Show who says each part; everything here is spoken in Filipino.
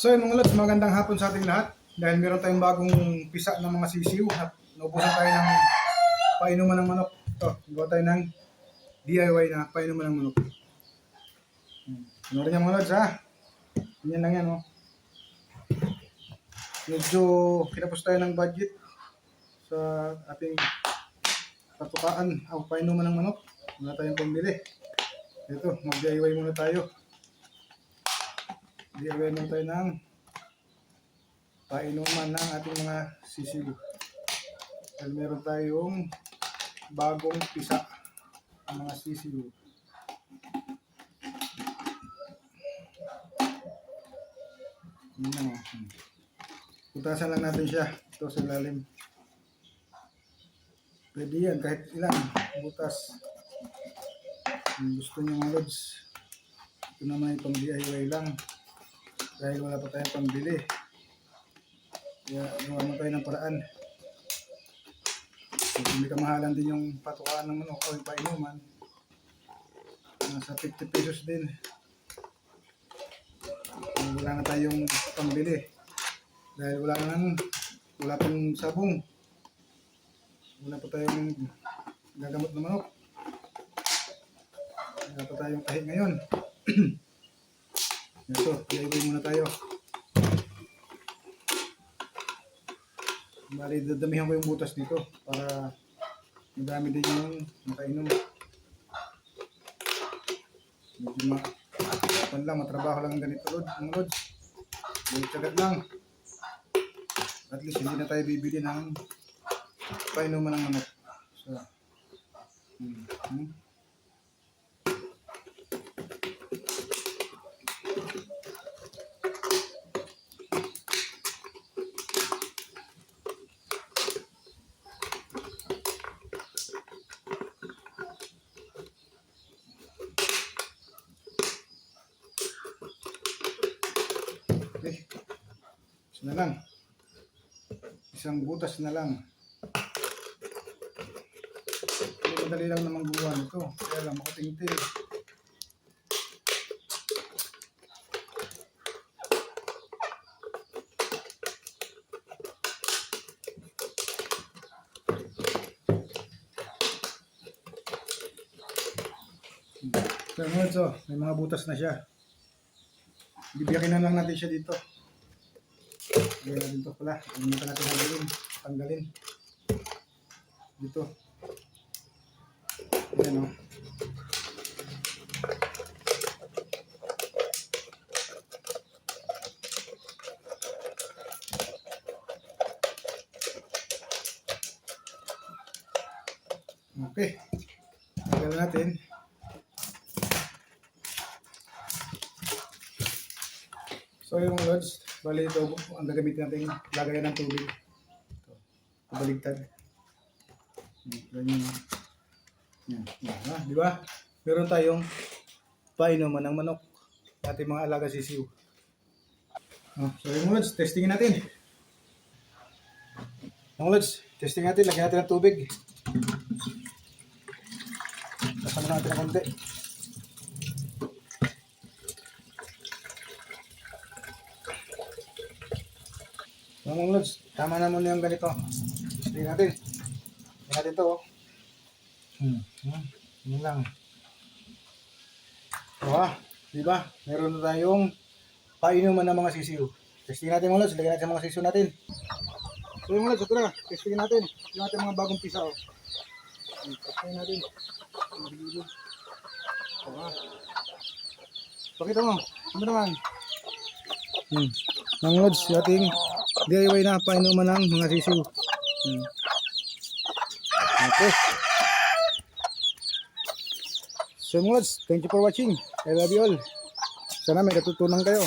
Speaker 1: So yun mga lods, magandang hapon sa ating lahat. Dahil meron tayong bagong pisa ng mga sisiw at naubusan tayo ng painuman ng manok. Ito, gawa tayo ng DIY na painuman ng manok. Ano rin yung mga lods ha? Ganyan lang yan oh. Medyo kinapos tayo ng budget sa ating patukaan o painuman ng manok. Wala tayong pambili. Ito, mag-DIY muna tayo. DIY muna tayo ng painuman ng ating mga sisiw. Dahil meron tayong bagong pisa ng mga sisiw. Putasan lang natin siya. Ito sa lalim. Pwede yan kahit ilan. Butas. Kung gusto nyo mga lods. Ito naman itong DIY lang. Dahil wala pa tayong pambili. Kaya gawa mo tayo ng paraan. Hindi kamahalan din yung patukaan ng manok o yung painuman. Nasa 50 pesos din. Wala na tayong pambili. Dahil wala pang sabong. Wala pa tayong gagamot ng manok. Wala pa tayong tahi ngayon. Ito, i-iway muna tayo. Bali, dadamihan ko yung butas dito para madami din yung makainom. Medyo matrabaho lang ganito mga lods. Tsagat lang. At least hindi na tayo bibili ng painuman ng manok. So, okay. Isa na lang. Isang butas na lang. Madali lang naman gumawa nito. Kaya lang makatingting. So, may mga butas na siya. Bibiyakin na lang natin siya dito. Ayan dito pala. Hindi pa natin tanggalin. Dito. Ayan o. Okay. Tanggal natin. So yung lods, bali ito ang gagamitin natin lagayan ng tubig. Ito, pabaligtad. Ganyan. Yan, di ba? Meron tayong painuman ng manok. Ating mga alaga sisiw. So yung lods, testingin natin. Yung lods, testing natin, lagyan natin ng tubig. Kasama natin ng konti. Mga lods, tama na muna yung ganito. Tingnan natin. Tingnan natin ito. Yun lang. Diba? Meron na tayong painuman ng mga sisiw. Testingin natin mga lods. Lagyan natin mga sisiw natin. So yung lods, ito na. Testingin natin. Tingnan natin mga bagong pisa. Testingin natin. Pakita mo. Ano naman? Mga lods, ating DIY na painuman ng mga sisiw. Okay. So mga lods, thank you for watching. I love you all. Sana may natutunan kayo.